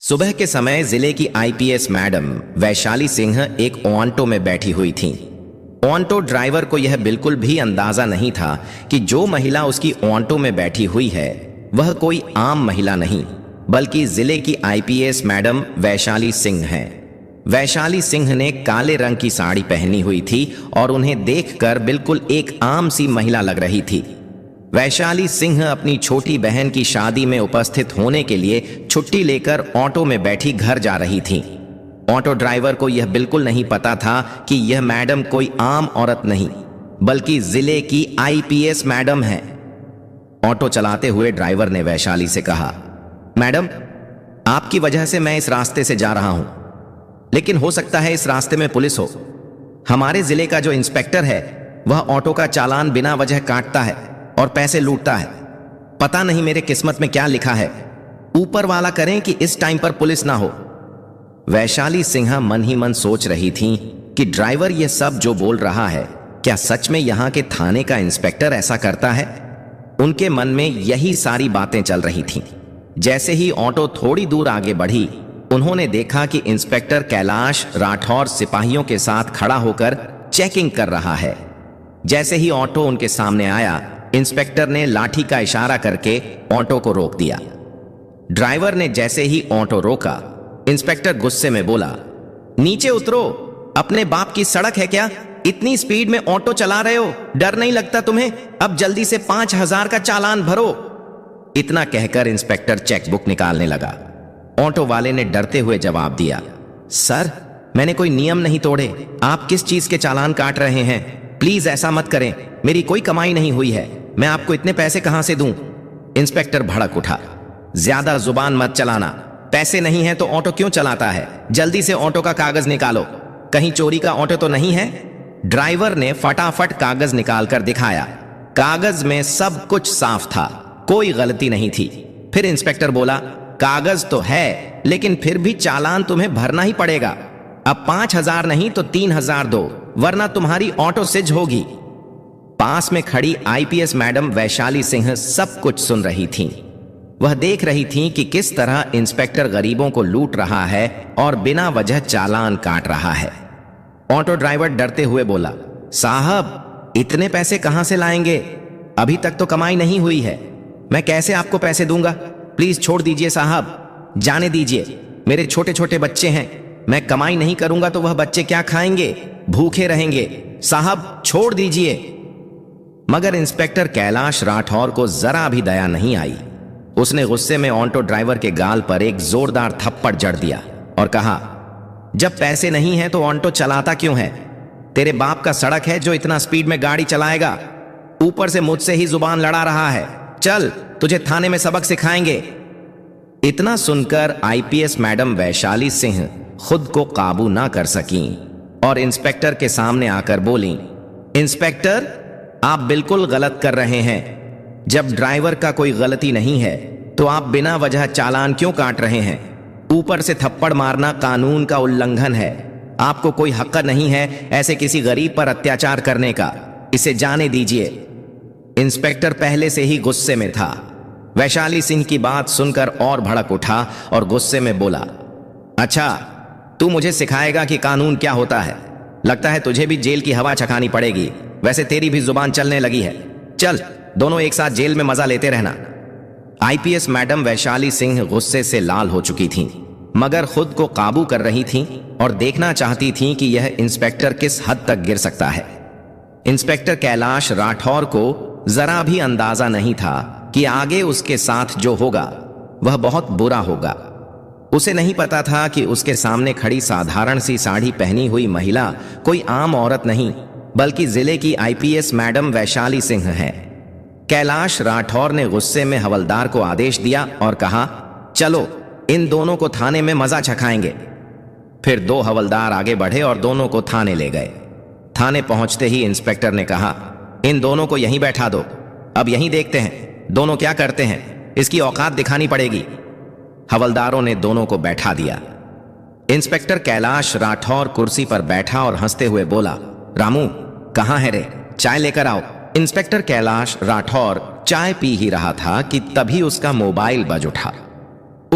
सुबह के समय जिले की आईपीएस मैडम वैशाली सिंह एक ऑटो में बैठी हुई थीं। ऑटो ड्राइवर को यह बिल्कुल भी अंदाजा नहीं था कि जो महिला उसकी ऑटो में बैठी हुई है वह कोई आम महिला नहीं बल्कि जिले की आईपीएस मैडम वैशाली सिंह है। वैशाली सिंह ने काले रंग की साड़ी पहनी हुई थी और उन्हें देखकर बिल्कुल एक आम सी महिला लग रही थी। वैशाली सिंह अपनी छोटी बहन की शादी में उपस्थित होने के लिए छुट्टी लेकर ऑटो में बैठी घर जा रही थीं। ऑटो ड्राइवर को यह बिल्कुल नहीं पता था कि यह मैडम कोई आम औरत नहीं बल्कि जिले की आईपीएस मैडम है। ऑटो चलाते हुए ड्राइवर ने वैशाली से कहा, मैडम, आपकी वजह से मैं इस रास्ते से जा रहा हूं, लेकिन हो सकता है इस रास्ते में पुलिस हो। हमारे जिले का जो इंस्पेक्टर है वह ऑटो का चालान बिना वजह काटता है और पैसे लूटता है। पता नहीं मेरे किस्मत में क्या लिखा है। ऊपर वाला करें कि इस टाइम पर पुलिस ना हो। वैशाली सिंह मन ही मन सोच रही थी कि ड्राइवर यह सब जो बोल रहा है क्या सच में यहां के थाने का इंस्पेक्टर ऐसा करता है। उनके मन में यही सारी बातें चल रही थीं। जैसे ही ऑटो थोड़ी दूर आगे बढ़ी, उन्होंने देखा कि इंस्पेक्टर कैलाश राठौर सिपाहियों के साथ खड़ा होकर चेकिंग कर रहा है। जैसे ही ऑटो उनके सामने आया, इंस्पेक्टर ने लाठी का इशारा करके ऑटो को रोक दिया। ड्राइवर ने जैसे ही ऑटो रोका, इंस्पेक्टर गुस्से में बोला, नीचे उतरो, अपने बाप की सड़क है क्या? इतनी स्पीड में ऑटो चला रहे हो, डर नहीं लगता तुम्हें? अब जल्दी से 5,000 का चालान भरो। इतना कहकर इंस्पेक्टर चेकबुक निकालने लगा। ऑटो वाले ने डरते हुए जवाब दिया, सर, मैंने कोई नियम नहीं तोड़े। आप किस चीज के चालान काट रहे हैं? प्लीज ऐसा मत करें, मेरी कोई कमाई नहीं हुई है, मैं आपको इतने पैसे कहां से दूं? इंस्पेक्टर भड़क उठा, ज्यादा जुबान मत चलाना। पैसे नहीं है तो ऑटो क्यों चलाता है? जल्दी से ऑटो का कागज निकालो, कहीं चोरी का ऑटो तो नहीं है? ड्राइवर ने फटाफट कागज निकालकर दिखाया। कागज में सब कुछ साफ था, कोई गलती नहीं थी। फिर इंस्पेक्टर बोला, कागज तो है, लेकिन फिर भी चालान तुम्हें भरना ही पड़ेगा। अब 5,000 नहीं तो 3,000 दो, वरना तुम्हारी ऑटो सिज होगी। पास में खड़ी आईपीएस मैडम वैशाली सिंह सब कुछ सुन रही थीं। वह देख रही थीं कि किस तरह इंस्पेक्टर गरीबों को लूट रहा है और बिना वजह चालान काट रहा है। ऑटो ड्राइवर डरते हुए बोला, साहब, इतने पैसे कहां से लाएंगे? अभी तक तो कमाई नहीं हुई है, मैं कैसे आपको पैसे दूंगा? प्लीज छोड़ दीजिए साहब, जाने दीजिए, मेरे छोटे छोटे बच्चे हैं। मैं कमाई नहीं करूंगा तो वह बच्चे क्या खाएंगे? भूखे रहेंगे। साहब, छोड़ दीजिए। मगर इंस्पेक्टर कैलाश राठौर को जरा भी दया नहीं आई। उसने गुस्से में ऑटो ड्राइवर के गाल पर एक जोरदार थप्पड़ जड़ दिया और कहा, जब पैसे नहीं है तो ऑटो चलाता क्यों है? तेरे बाप का सड़क है जो इतना स्पीड में गाड़ी चलाएगा? ऊपर से मुझसे ही जुबान लड़ा रहा है। चल, तुझे थाने में सबक सिखाएंगे। इतना सुनकर आईपीएस मैडम वैशाली सिंह खुद को काबू ना कर सकी और इंस्पेक्टर के सामने आकर बोली, इंस्पेक्टर, आप बिल्कुल गलत कर रहे हैं। जब ड्राइवर का कोई गलती नहीं है तो आप बिना वजह चालान क्यों काट रहे हैं? ऊपर से थप्पड़ मारना कानून का उल्लंघन है। आपको कोई हक नहीं है ऐसे किसी गरीब पर अत्याचार करने का। इसे जाने दीजिए। इंस्पेक्टर पहले से ही गुस्से में था। वैशाली सिंह की बात सुनकर और भड़क उठा और गुस्से में बोला, अच्छा, तू मुझे सिखाएगा कि कानून क्या होता है? लगता है तुझे भी जेल की हवा चखानी पड़ेगी। वैसे तेरी भी जुबान चलने लगी है। चल, दोनों एक साथ जेल में मजा लेते रहना। आईपीएस मैडम वैशाली सिंह गुस्से से लाल हो चुकी थीं, मगर खुद को काबू कर रही थीं और देखना चाहती थीं कि यह इंस्पेक्टर किस हद तक गिर सकता है। इंस्पेक्टर कैलाश राठौर को जरा भी अंदाजा नहीं था कि आगे उसके साथ जो होगा वह बहुत बुरा होगा। उसे नहीं पता था कि उसके सामने खड़ी साधारण सी साड़ी पहनी हुई महिला कोई आम औरत नहीं बल्कि जिले की आईपीएस मैडम वैशाली सिंह है। कैलाश राठौर ने गुस्से में हवलदार को आदेश दिया और कहा, चलो, इन दोनों को थाने में मजा चखाएंगे। फिर 2 हवलदार आगे बढ़े और दोनों को थाने ले गए। थाने पहुंचते ही इंस्पेक्टर ने कहा, इन दोनों को यहीं बैठा दो। अब यहीं देखते हैं दोनों क्या करते हैं, इसकी औकात दिखानी पड़ेगी। हवलदारों ने दोनों को बैठा दिया। इंस्पेक्टर कैलाश राठौर कुर्सी पर बैठा और हंसते हुए बोला, रामू, कहां है रे? चाय लेकर आओ। इंस्पेक्टर कैलाश राठौर चाय पी ही रहा था कि तभी उसका मोबाइल बज उठा।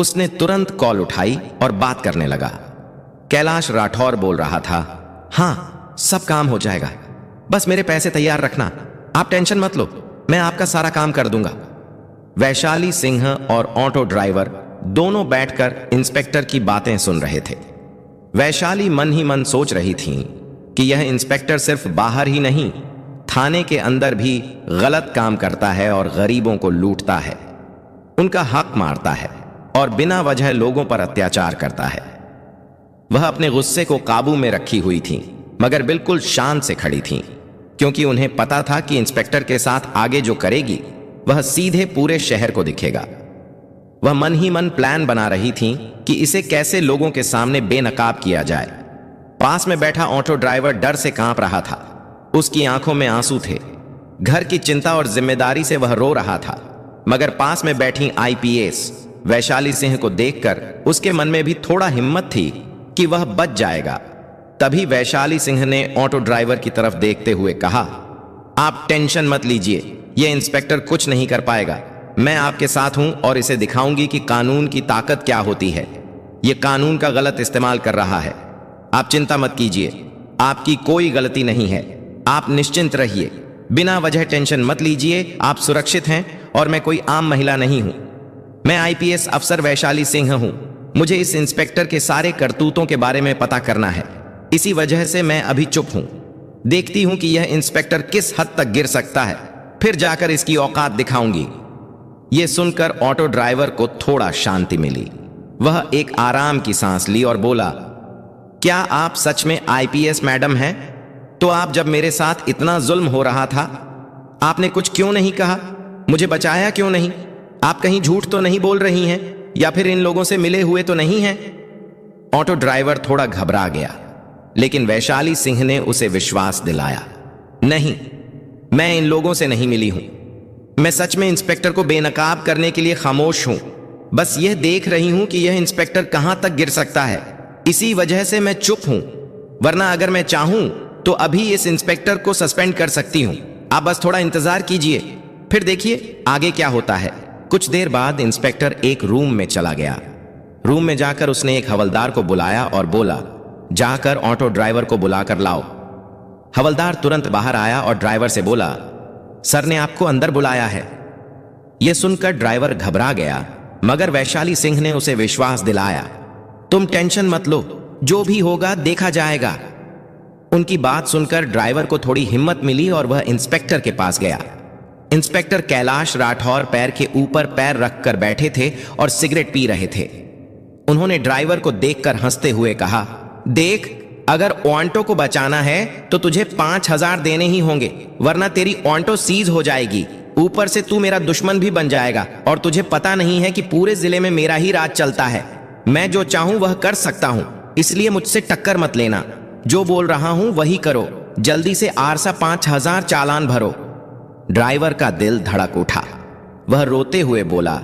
उसने तुरंत कॉल उठाई और बात करने लगा। कैलाश राठौर बोल रहा था, हाँ सब काम हो जाएगा, बस मेरे पैसे तैयार रखना, आप टेंशन मत लो, मैं आपका सारा काम कर दूंगा। वैशाली सिंह और ऑटो ड्राइवर दोनों बैठकर इंस्पेक्टर की बातें सुन रहे थे। वैशाली मन ही मन सोच रही थी कि यह इंस्पेक्टर सिर्फ बाहर ही नहीं, थाने के अंदर भी गलत काम करता है और गरीबों को लूटता है, उनका हक मारता है और बिना वजह लोगों पर अत्याचार करता है। वह अपने गुस्से को काबू में रखी हुई थी, मगर बिल्कुल शांत से खड़ी थी, क्योंकि उन्हें पता था कि इंस्पेक्टर के साथ आगे जो करेगी वह सीधे पूरे शहर को दिखेगा। वह मन ही मन प्लान बना रही थी कि इसे कैसे लोगों के सामने बेनकाब किया जाए। पास में बैठा ऑटो ड्राइवर डर से कांप रहा था, उसकी आंखों में आंसू थे। घर की चिंता और जिम्मेदारी से वह रो रहा था, मगर पास में बैठी आईपीएस वैशाली सिंह को देखकर उसके मन में भी थोड़ा हिम्मत थी कि वह बच जाएगा। तभी वैशाली सिंह ने ऑटो ड्राइवर की तरफ देखते हुए कहा, आप टेंशन मत लीजिए, यह इंस्पेक्टर कुछ नहीं कर पाएगा, मैं आपके साथ हूं और इसे दिखाऊंगी कि कानून की ताकत क्या होती है। यह कानून का गलत इस्तेमाल कर रहा है। आप चिंता मत कीजिए, आपकी कोई गलती नहीं है, आप निश्चिंत रहिए, बिना वजह टेंशन मत लीजिए, आप सुरक्षित हैं और मैं कोई आम महिला नहीं हूं। मैं आईपीएस अफसर वैशाली सिंह हूं। मुझे इस इंस्पेक्टर के सारे करतूतों के बारे में पता करना है, इसी वजह से मैं अभी चुप हूं। देखती हूं कि यह इंस्पेक्टर किस हद तक गिर सकता है, फिर जाकर इसकी औकात दिखाऊंगी। यह सुनकर ऑटो ड्राइवर को थोड़ा शांति मिली। वह एक आराम की सांस ली और बोला, क्या आप सच में आईपीएस मैडम हैं? तो आप जब मेरे साथ इतना जुल्म हो रहा था, आपने कुछ क्यों नहीं कहा? मुझे बचाया क्यों नहीं? आप कहीं झूठ तो नहीं बोल रही हैं या फिर इन लोगों से मिले हुए तो नहीं हैं? ऑटो ड्राइवर थोड़ा घबरा गया, लेकिन वैशाली सिंह ने उसे विश्वास दिलाया, नहीं, मैं इन लोगों से नहीं मिली हूं। मैं सच में इंस्पेक्टर को बेनकाब करने के लिए खामोश हूं। बस यह देख रही हूं कि यह इंस्पेक्टर कहां तक गिर सकता है, इसी वजह से मैं चुप हूं। वरना अगर मैं चाहूं तो अभी इस इंस्पेक्टर को सस्पेंड कर सकती हूं। आप बस थोड़ा इंतजार कीजिए, फिर देखिए आगे क्या होता है। कुछ देर बाद इंस्पेक्टर एक रूम में चला गया। रूम में जाकर उसने एक हवलदार को बुलाया और बोला, जाकर ऑटो ड्राइवर को बुलाकर लाओ। हवलदार तुरंत बाहर आया और ड्राइवर से बोला, सर ने आपको अंदर बुलाया है। यह सुनकर ड्राइवर घबरा गया, मगर वैशाली सिंह ने उसे विश्वास दिलाया, तुम टेंशन मत लो, जो भी होगा देखा जाएगा। उनकी बात सुनकर ड्राइवर को थोड़ी हिम्मत मिली और वह इंस्पेक्टर के पास गया। इंस्पेक्टर कैलाश राठौर पैर के ऊपर पैर रखकर बैठे थे और सिगरेट पी रहे थे। उन्होंने ड्राइवर को देखकर हंसते हुए कहा, देख, अगर ऑन्टो को बचाना है तो तुझे 5,000 देने ही होंगे, वरना तेरी ऑन्टो सीज हो जाएगी। ऊपर से तू मेरा दुश्मन भी बन जाएगा और तुझे पता नहीं है कि पूरे जिले में मेरा ही राज चलता है। मैं जो चाहूं वह कर सकता हूं, इसलिए मुझसे टक्कर मत लेना। जो बोल रहा हूं वही करो, जल्दी से आरसा 5,000 चालान भरो। ड्राइवर का दिल धड़क उठा। वह रोते हुए बोला,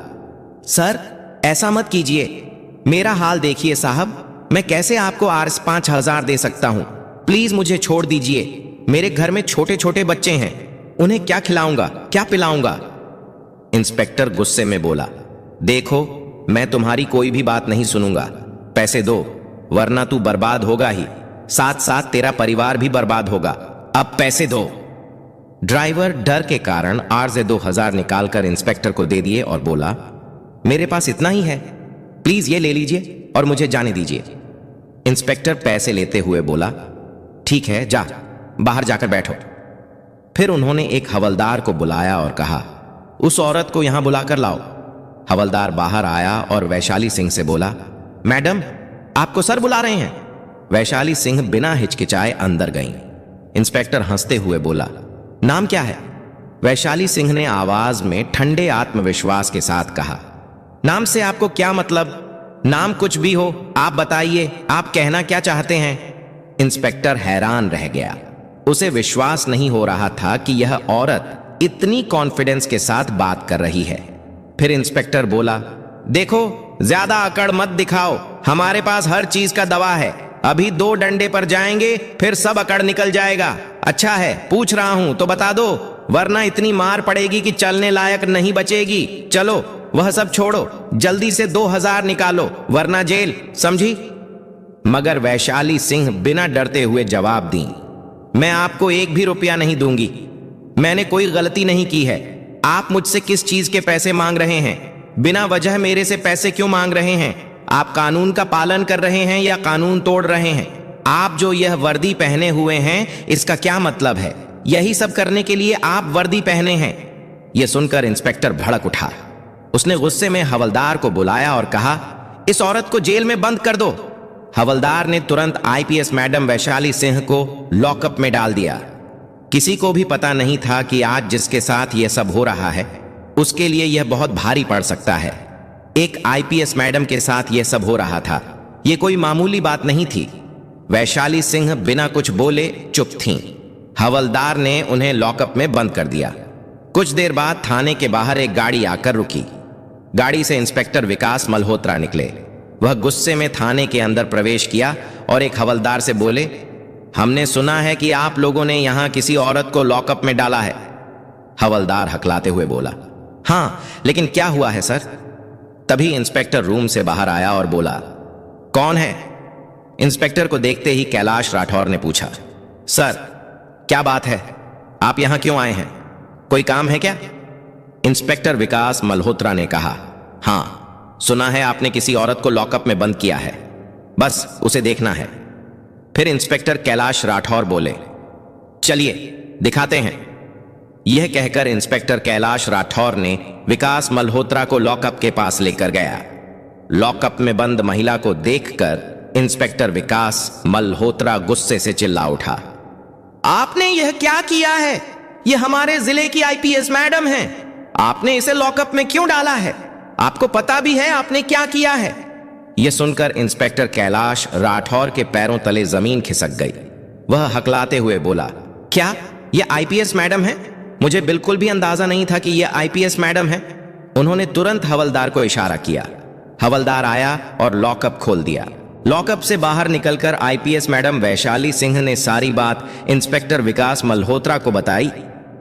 सर ऐसा मत कीजिए, मेरा हाल देखिए साहब, मैं कैसे आपको आरस 5,000 दे सकता हूं? प्लीज मुझे छोड़ दीजिए। मेरे घर में छोटे छोटे बच्चे हैं, उन्हें क्या खिलाऊंगा, क्या पिलाऊंगा? इंस्पेक्टर गुस्से में बोला, देखो, मैं तुम्हारी कोई भी बात नहीं सुनूंगा। पैसे दो, वरना तू बर्बाद होगा ही, साथ साथ तेरा परिवार भी बर्बाद होगा। अब पैसे दो। ड्राइवर डर के कारण आरजे 2,000 निकालकर इंस्पेक्टर को दे दिए और बोला, मेरे पास इतना ही है, प्लीज ये ले लीजिए और मुझे जाने दीजिए। इंस्पेक्टर पैसे लेते हुए बोला, ठीक है, जा, बाहर जाकर बैठो। फिर उन्होंने एक हवलदार को बुलाया और कहा, उस औरत को यहां बुलाकर लाओ। हवलदार बाहर आया और वैशाली सिंह से बोला, मैडम, आपको सर बुला रहे हैं। वैशाली सिंह बिना हिचकिचाए अंदर गईं। इंस्पेक्टर हंसते हुए बोला, नाम क्या है? वैशाली सिंह ने आवाज में ठंडे आत्मविश्वास के साथ कहा, नाम से आपको क्या मतलब? नाम कुछ भी हो, आप बताइए, आप कहना क्या चाहते हैं? इंस्पेक्टर हैरान रह गया। उसे विश्वास नहीं हो रहा था कि यह औरत इतनी कॉन्फिडेंस के साथ बात कर रही है। फिर इंस्पेक्टर बोला, देखो, ज्यादा अकड़ मत दिखाओ, हमारे पास हर चीज का दवा है। अभी 2 डंडे पर जाएंगे, फिर सब अकड़ निकल जाएगा। अच्छा है, पूछ रहा हूं तो बता दो, वरना इतनी मार पड़ेगी कि चलने लायक नहीं बचेगी। चलो, वह सब छोड़ो, जल्दी से 2000 निकालो वरना जेल, समझी? मगर वैशाली सिंह बिना डरते हुए जवाब दी, मैं आपको 1 भी रुपया नहीं दूंगी। मैंने कोई गलती नहीं की है। आप मुझसे किस चीज के पैसे मांग रहे हैं? बिना वजह मेरे से पैसे क्यों मांग रहे हैं? आप कानून का पालन कर रहे हैं या कानून तोड़ रहे हैं? आप जो यह वर्दी पहने हुए हैं, इसका क्या मतलब है? यही सब करने के लिए आप वर्दी पहने हैं? यह सुनकर इंस्पेक्टर भड़क उठा। उसने गुस्से में हवलदार को बुलाया और कहा, इस औरत को जेल में बंद कर दो। हवलदार ने तुरंत आईपीएस मैडम वैशाली सिंह को लॉकअप में डाल दिया। किसी को भी पता नहीं था कि आज जिसके साथ यह सब हो रहा है उसके लिए यह बहुत भारी पड़ सकता है। एक आईपीएस मैडम के साथ यह सब हो रहा था। यह कोई मामूली बात नहीं थी। वैशाली सिंह बिना कुछ बोले चुप थीं। हवलदार ने उन्हें लॉकअप में बंद कर दिया। कुछ देर बाद थाने के बाहर एक गाड़ी आकर रुकी। गाड़ी से इंस्पेक्टर विकास मल्होत्रा निकले। वह गुस्से में थाने के अंदर प्रवेश किया और एक हवलदार से बोले, हमने सुना है कि आप लोगों ने यहां किसी औरत को लॉकअप में डाला है। हवलदार हकलाते हुए बोला, हां, लेकिन क्या हुआ है सर? तभी इंस्पेक्टर रूम से बाहर आया और बोला, कौन है? इंस्पेक्टर को देखते ही कैलाश राठौर ने पूछा, सर क्या बात है? आप यहां क्यों आए हैं? कोई काम है क्या? इंस्पेक्टर विकास मल्होत्रा ने कहा, हां, सुना है आपने किसी औरत को लॉकअप में बंद किया है, बस उसे देखना है। फिर इंस्पेक्टर कैलाश राठौर बोले, चलिए दिखाते हैं। यह कहकर इंस्पेक्टर कैलाश राठौर ने विकास मल्होत्रा को लॉकअप के पास लेकर गया। लॉकअप में बंद महिला को देखकर इंस्पेक्टर विकास मल्होत्रा गुस्से से चिल्ला उठा, आपने यह क्या किया है? यह हमारे जिले की आईपीएस मैडम हैं। आपने इसे लॉकअप में क्यों डाला है? आपको पता भी है आपने क्या किया है? यह सुनकर इंस्पेक्टर कैलाश राठौर के पैरों तले जमीन खिसक गई। वह हकलाते हुए बोला, क्या यह आईपीएस मैडम है? मुझे बिल्कुल भी अंदाजा नहीं था कि यह आईपीएस मैडम है। उन्होंने तुरंत हवलदार को इशारा किया। हवलदार आया और लॉकअप खोल दिया। लॉकअप से बाहर निकलकर आईपीएस मैडम वैशाली सिंह ने सारी बात इंस्पेक्टर विकास मल्होत्रा को बताई।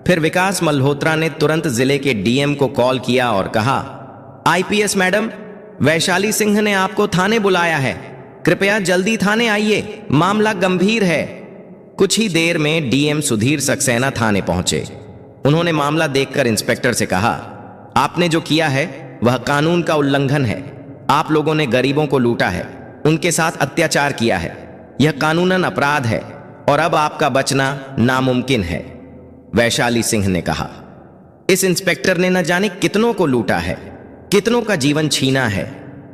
फिर विकास मल्होत्रा ने तुरंत जिले के डीएम को कॉल किया और कहा, आईपीएस मैडम, वैशाली सिंह ने आपको थाने बुलाया है, कृपया जल्दी थाने आइए, मामला गंभीर है। कुछ ही देर में डीएम सुधीर सक्सेना थाने पहुंचे। उन्होंने मामला देखकर इंस्पेक्टर से कहा, आपने जो किया है वह कानून का उल्लंघन है। आप लोगों ने गरीबों को लूटा है, उनके साथ अत्याचार किया है। यह कानूनन अपराध है और अब आपका बचना नामुमकिन है। वैशाली सिंह ने कहा, इस इंस्पेक्टर ने न जाने कितनों को लूटा है, कितनों का जीवन छीना है,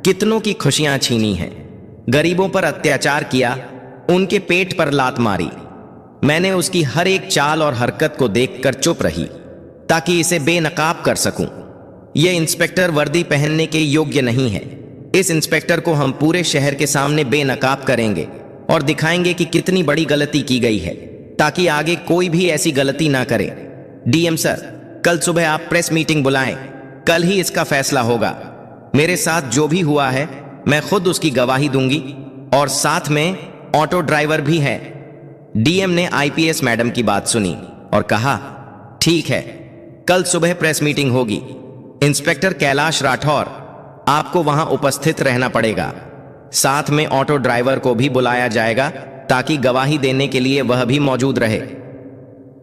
कितनों की खुशियां छीनी हैं, गरीबों पर अत्याचार किया, उनके पेट पर लात मारी। मैंने उसकी हर एक चाल और हरकत को देखकर चुप रही ताकि इसे बेनकाब कर सकूं। यह इंस्पेक्टर वर्दी पहनने के योग्य नहीं है। इस इंस्पेक्टर को हम पूरे शहर के सामने बेनकाब करेंगे और दिखाएंगे कि कितनी बड़ी गलती की गई है, ताकि आगे कोई भी ऐसी गलती ना करे। डीएम सर, कल सुबह आप प्रेस मीटिंग बुलाएं, कल ही इसका फैसला होगा। मेरे साथ जो भी हुआ है मैं खुद उसकी गवाही दूंगी और साथ में ऑटो ड्राइवर भी है। डीएम ने आईपीएस मैडम की बात सुनी और कहा, ठीक है, कल सुबह प्रेस मीटिंग होगी। इंस्पेक्टर कैलाश राठौर, आपको वहां उपस्थित रहना पड़ेगा। साथ में ऑटो ड्राइवर को भी बुलाया जाएगा ताकि गवाही देने के लिए वह भी मौजूद रहे।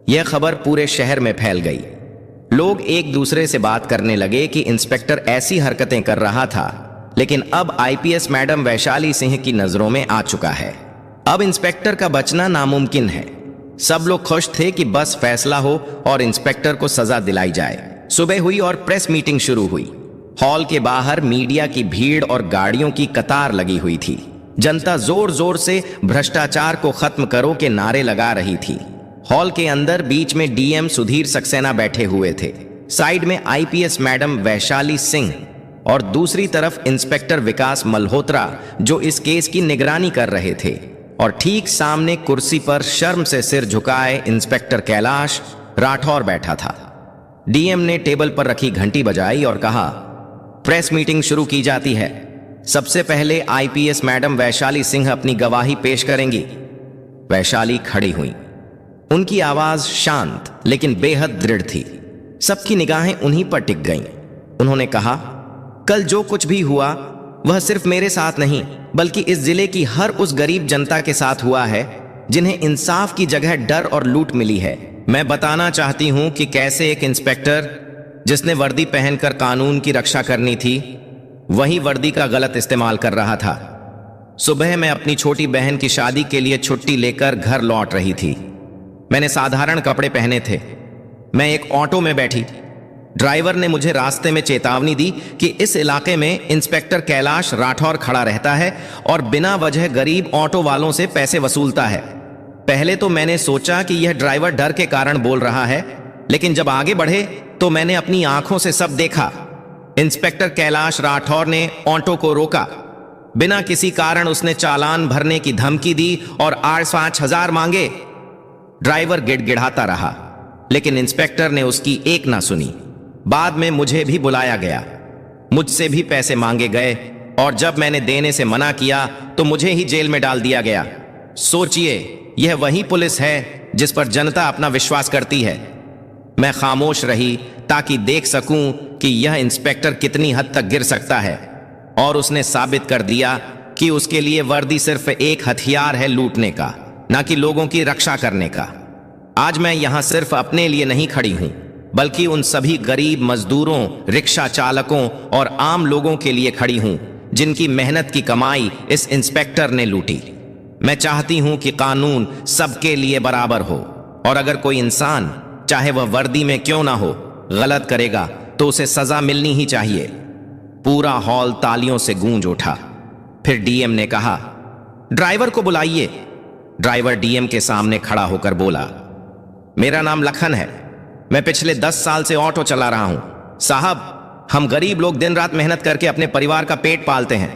यह खबर पूरे शहर में फैल गई। लोग एक दूसरे से बात करने लगे कि इंस्पेक्टर ऐसी हरकतें कर रहा था, लेकिन अब आईपीएस मैडम वैशाली सिंह की नजरों में आ चुका है। अब इंस्पेक्टर का बचना नामुमकिन है। सब लोग खुश थे कि बस फैसला हो और इंस्पेक्टर को सजा दिलाई जाए। सुबह हुई और प्रेस मीटिंग शुरू हुई। हॉल के बाहर मीडिया की भीड़ और गाड़ियों की कतार लगी हुई थी। जनता जोर जोर से भ्रष्टाचार को खत्म करो के नारे लगा रही थी। हॉल के अंदर बीच में डीएम सुधीर सक्सेना बैठे हुए थे। साइड में आईपीएस मैडम वैशाली सिंह और दूसरी तरफ इंस्पेक्टर विकास मल्होत्रा, जो इस केस की निगरानी कर रहे थे। और ठीक सामने कुर्सी पर शर्म से सिर झुकाए इंस्पेक्टर कैलाश राठौर बैठा था। डीएम ने टेबल पर रखी घंटी बजाई और कहा, प्रेस मीटिंग शुरू की जाती है। सबसे पहले आईपीएस मैडम वैशाली सिंह अपनी गवाही पेश करेंगी। वैशाली खड़ी हुई। उनकी आवाज शांत लेकिन बेहद दृढ़ थी। सबकी निगाहें उन्हीं पर टिक गईं। उन्होंने कहा, कल जो कुछ भी हुआ वह सिर्फ मेरे साथ नहीं बल्कि इस जिले की हर उस गरीब जनता के साथ हुआ है जिन्हें इंसाफ की जगह डर और लूट मिली है। मैं बताना चाहती हूं कि कैसे एक इंस्पेक्टर जिसने वर्दी पहनकर कानून की रक्षा करनी थी वही वर्दी का गलत इस्तेमाल कर रहा था। सुबह मैं अपनी छोटी बहन की शादी के लिए छुट्टी लेकर घर लौट रही थी। मैंने साधारण कपड़े पहने थे। मैं एक ऑटो में बैठी। ड्राइवर ने मुझे रास्ते में चेतावनी दी कि इस इलाके में इंस्पेक्टर कैलाश राठौर खड़ा रहता है और बिना वजह गरीब ऑटो वालों से पैसे वसूलता है। पहले तो मैंने सोचा कि यह ड्राइवर डर के कारण बोल रहा है, लेकिन जब आगे बढ़े तो मैंने अपनी आंखों से सब देखा। इंस्पेक्टर कैलाश राठौर ने ऑटो को रोका। बिना किसी कारण उसने चालान भरने की धमकी दी और 8-5 मांगे। ड्राइवर गिड़गिड़ाता रहा, लेकिन इंस्पेक्टर ने उसकी एक ना सुनी। बाद में मुझे भी बुलाया गया। मुझसे भी पैसे मांगे गए और जब मैंने देने से मना किया तो मुझे ही जेल में डाल दिया गया। सोचिए, यह वही पुलिस है जिस पर जनता अपना विश्वास करती है। मैं खामोश रही ताकि देख सकूं कि यह इंस्पेक्टर कितनी हद तक गिर सकता है, और उसने साबित कर दिया कि उसके लिए वर्दी सिर्फ एक हथियार है लूटने का, ना कि लोगों की रक्षा करने का। आज मैं यहां सिर्फ अपने लिए नहीं खड़ी हूं बल्कि उन सभी गरीब मजदूरों, रिक्शा चालकों और आम लोगों के लिए खड़ी हूं जिनकी मेहनत की कमाई इस इंस्पेक्टर ने लूटी। मैं चाहती हूं कि कानून सबके लिए बराबर हो, और अगर कोई इंसान, चाहे वह वर्दी में क्यों ना हो, गलत करेगा तो उसे सजा मिलनी ही चाहिए। पूरा हॉल तालियों से गूंज उठा। फिर डीएम ने कहा, ड्राइवर को बुलाइए। ड्राइवर डीएम के सामने खड़ा होकर बोला, मेरा नाम लखन है। मैं पिछले 10 साल से ऑटो चला रहा हूं। साहब, हम गरीब लोग दिन रात मेहनत करके अपने परिवार का पेट पालते हैं,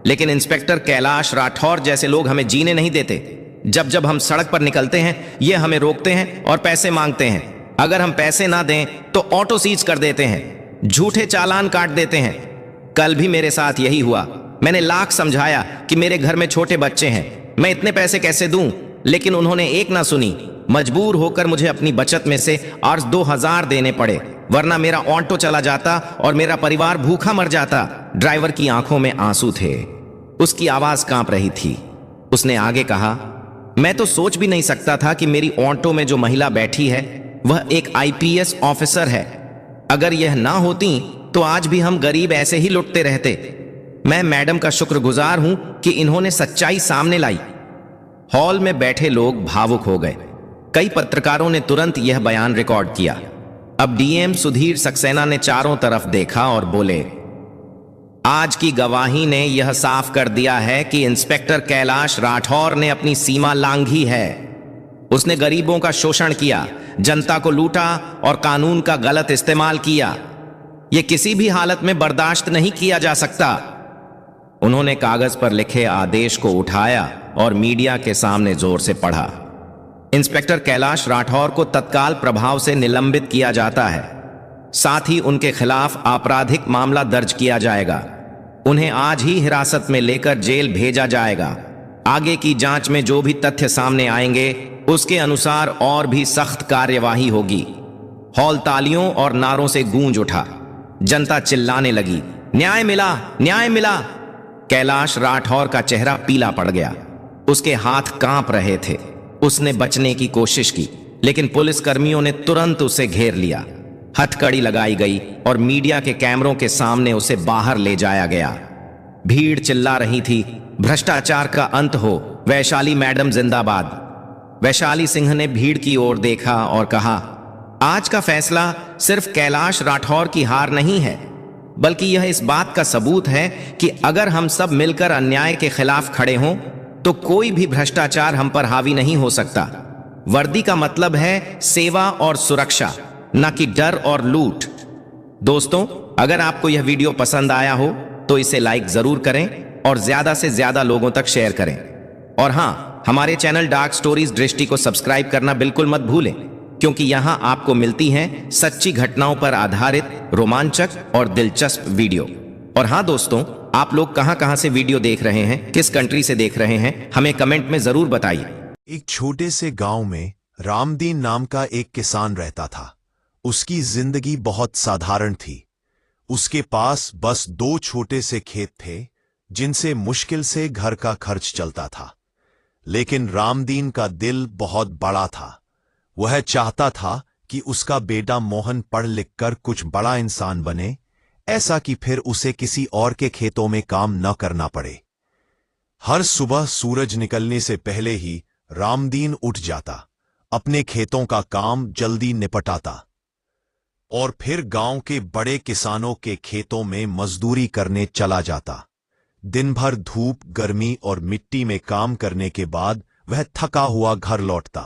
लेकिन इंस्पेक्टर कैलाश राठौर जैसे लोग हमें जीने नहीं देते। जब जब हम सड़क पर निकलते हैं ये हमें रोकते हैं और पैसे मांगते हैं। अगर हम पैसे ना दें तो ऑटो सीज कर देते हैं, झूठे चालान काट देते हैं। कल भी मेरे साथ यही हुआ। मैंने लाख समझाया कि मेरे घर में छोटे बच्चे हैं, मैं इतने पैसे कैसे दूं, लेकिन उन्होंने एक ना सुनी। मजबूर होकर मुझे अपनी बचत में से 8-2 देने पड़े, वरना मेरा ऑटो चला जाता और मेरा परिवार भूखा मर जाता। ड्राइवर की आंखों में आंसू थे, उसकी आवाज कांप रही थी। उसने आगे कहा, मैं तो सोच भी नहीं सकता था कि मेरी ऑटो में जो महिला बैठी है वह एक आईपीएस ऑफिसर है। अगर यह ना होती तो आज भी हम गरीब ऐसे ही लुटते रहते। मैं मैडम का शुक्रगुजार हूं कि इन्होंने सच्चाई सामने लाई। हॉल में बैठे लोग भावुक हो गए। कई पत्रकारों ने तुरंत यह बयान रिकॉर्ड किया। अब डीएम सुधीर सक्सेना ने चारों तरफ देखा और बोले, आज की गवाही ने यह साफ कर दिया है कि इंस्पेक्टर कैलाश राठौर ने अपनी सीमा लांघी है। उसने गरीबों का शोषण किया, जनता को लूटा और कानून का गलत इस्तेमाल किया। यह किसी भी हालत में बर्दाश्त नहीं किया जा सकता। उन्होंने कागज पर लिखे आदेश को उठाया और मीडिया के सामने जोर से पढ़ा। इंस्पेक्टर कैलाश राठौर को तत्काल प्रभाव से निलंबित किया जाता है। साथ ही उनके खिलाफ आपराधिक मामला दर्ज किया जाएगा। उन्हें आज ही हिरासत में लेकर जेल भेजा जाएगा। आगे की जांच में जो भी तथ्य सामने आएंगे उसके अनुसार और भी सख्त कार्यवाही होगी। हॉल तालियों और नारों से गूंज उठा। जनता चिल्लाने लगी, न्याय मिला, न्याय मिला। कैलाश राठौर का चेहरा पीला पड़ गया, उसके हाथ कांप रहे थे। उसने बचने की कोशिश की, लेकिन पुलिसकर्मियों ने तुरंत उसे घेर लिया। हथकड़ी लगाई गई और मीडिया के कैमरों के सामने उसे बाहर ले जाया गया। भीड़ चिल्ला रही थी, भ्रष्टाचार का अंत हो, वैशाली मैडम जिंदाबाद। वैशाली सिंह ने भीड़ की ओर देखा और कहा, आज का फैसला सिर्फ कैलाश राठौर की हार नहीं है, बल्कि यह इस बात का सबूत है कि अगर हम सब मिलकर अन्याय के खिलाफ खड़े हों तो कोई भी भ्रष्टाचार हम पर हावी नहीं हो सकता। वर्दी का मतलब है सेवा और सुरक्षा, न कि डर और लूट। दोस्तों, अगर आपको यह वीडियो पसंद आया हो तो इसे लाइक जरूर करें और ज्यादा से ज्यादा लोगों तक शेयर करें। और हां, हमारे चैनल डार्क स्टोरीज दृष्टि को सब्सक्राइब करना बिल्कुल मत भूलें, क्योंकि यहां आपको मिलती हैं सच्ची घटनाओं पर आधारित रोमांचक और दिलचस्प वीडियो। और हां दोस्तों, आप लोग कहां से वीडियो देख रहे हैं, किस कंट्री से देख रहे हैं, हमें कमेंट में जरूर बताइए। एक छोटे से गांव में रामदीन नाम का एक किसान रहता था। उसकी जिंदगी बहुत साधारण थी। उसके पास बस 2 छोटे से खेत थे जिनसे मुश्किल से घर का खर्च चलता था। लेकिन रामदीन का दिल बहुत बड़ा था। वह चाहता था कि उसका बेटा मोहन पढ़ लिख कर कुछ बड़ा इंसान बने, ऐसा कि फिर उसे किसी और के खेतों में काम न करना पड़े। हर सुबह सूरज निकलने से पहले ही रामदीन उठ जाता, अपने खेतों का काम जल्दी निपटाता और फिर गांव के बड़े किसानों के खेतों में मजदूरी करने चला जाता। दिन भर धूप, गर्मी और मिट्टी में काम करने के बाद वह थका हुआ घर लौटता,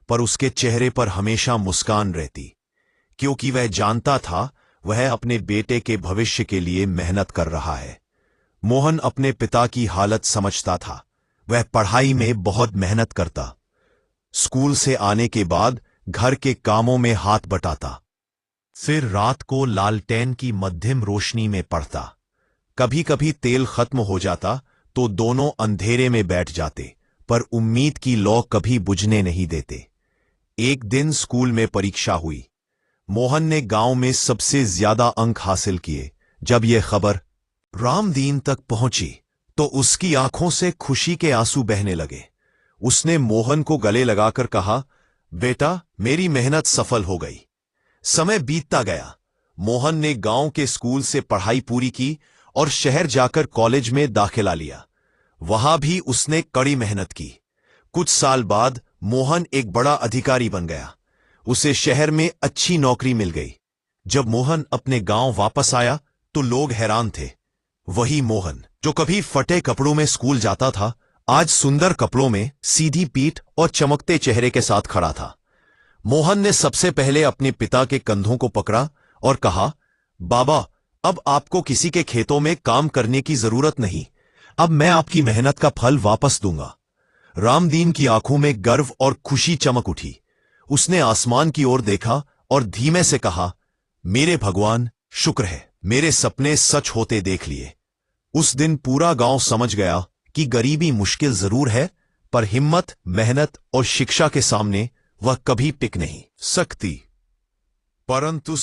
पर उसके चेहरे पर हमेशा मुस्कान रहती, क्योंकि वह जानता था वह अपने बेटे के भविष्य के लिए मेहनत कर रहा है। मोहन अपने पिता की हालत समझता था। वह पढ़ाई में बहुत मेहनत करता, स्कूल से आने के बाद घर के कामों में हाथ बटाता, फिर रात को लालटेन की मध्यम रोशनी में पढ़ता। कभी कभी तेल खत्म हो जाता तो दोनों अंधेरे में बैठ जाते, पर उम्मीद की लौ कभी बुझने नहीं देते। एक दिन स्कूल में परीक्षा हुई। मोहन ने गांव में सबसे ज्यादा अंक हासिल किए। जब यह खबर रामदीन तक पहुंची तो उसकी आंखों से खुशी के आंसू बहने लगे। उसने मोहन को गले लगाकर कहा, बेटा, मेरी मेहनत सफल हो गई। समय बीतता गया। मोहन ने गांव के स्कूल से पढ़ाई पूरी की और शहर जाकर कॉलेज में दाखिला लिया। वहां भी उसने कड़ी मेहनत की। कुछ साल बाद मोहन एक बड़ा अधिकारी बन गया। उसे शहर में अच्छी नौकरी मिल गई। जब मोहन अपने गांव वापस आया तो लोग हैरान थे। वही मोहन जो कभी फटे कपड़ों में स्कूल जाता था, आज सुंदर कपड़ों में, सीधी पीठ और चमकते चेहरे के साथ खड़ा था। मोहन ने सबसे पहले अपने पिता के कंधों को पकड़ा और कहा, बाबा, अब आपको किसी के खेतों में काम करने की जरूरत नहीं। अब मैं आपकी मेहनत का फल वापस दूंगा। रामदीन की आंखों में गर्व और खुशी चमक उठी। उसने आसमान की ओर देखा और धीमे से कहा, मेरे भगवान, शुक्र है, मेरे सपने सच होते देख लिए। उस दिन पूरा गांव समझ गया कि गरीबी मुश्किल जरूर है, पर हिम्मत, मेहनत और शिक्षा के सामने वह कभी टिक नहीं सकती। परंतु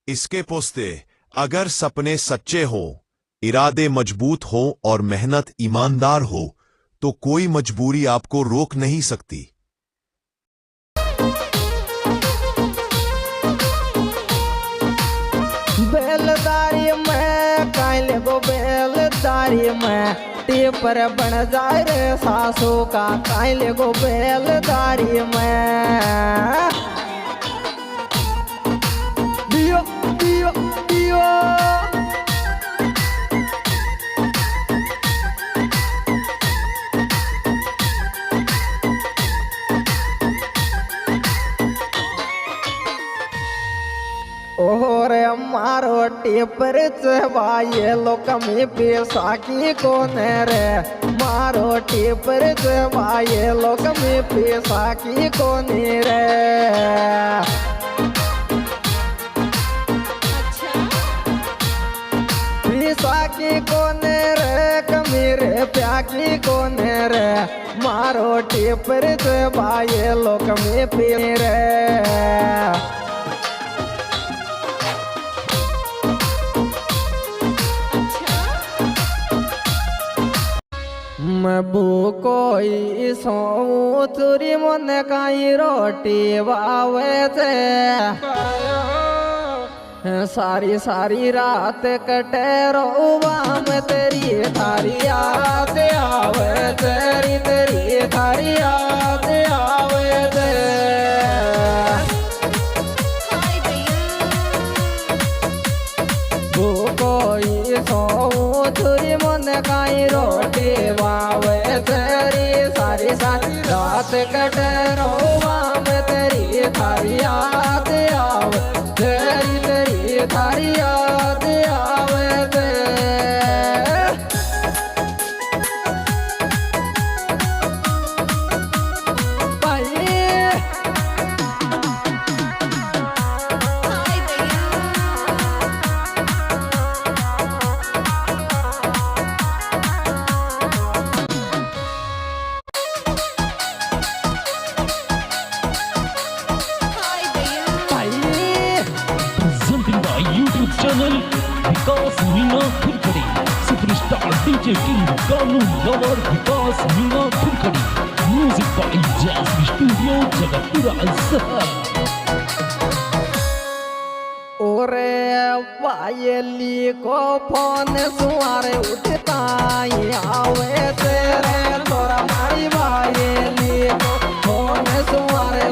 इसके पोस्ते अगर सपने सच्चे हो, इरादे मजबूत हो और मेहनत ईमानदार हो, तो कोई मजबूरी आपको रोक नहीं सकती। बेलदारी में काले गो बेलदारी में टीपर बन जाए रे सासू का, काले गो बेलदारी में दियो दियो दियो। ओहो रे मारो टीपर चबाए लोक में पैसा की कोन रे, मारो टीपर चबाए लोक में पैसा की कोन रे। पैसा की कोन रे, कमी रे प्या की कोन रे, मारो टीपर चबाए लोक में पी रे। मबू कोई सो चूरी मन काई रोटी बावे थे, सारी सारी रात कटे रोवा में तेरी थारी याद आवे, तेरी तेरी थारी याद आवे थे। कोई सो चूरी मन काई रोटी बावे तेरी, सारी सारी रात कटे रोवा में तेरी थारी याद आवे, तेरी तेरी थारी याद आवे ते। डीजे किंग गानू लवर विकास मीना ठुमकड़ी म्यूजिक बाय जैस स्टूडियो जगतपुरा शहर। ओरे पायली को फोन सुमारे उठता ही आवे तेरे तोरा मारी पायली को फोन सुमारे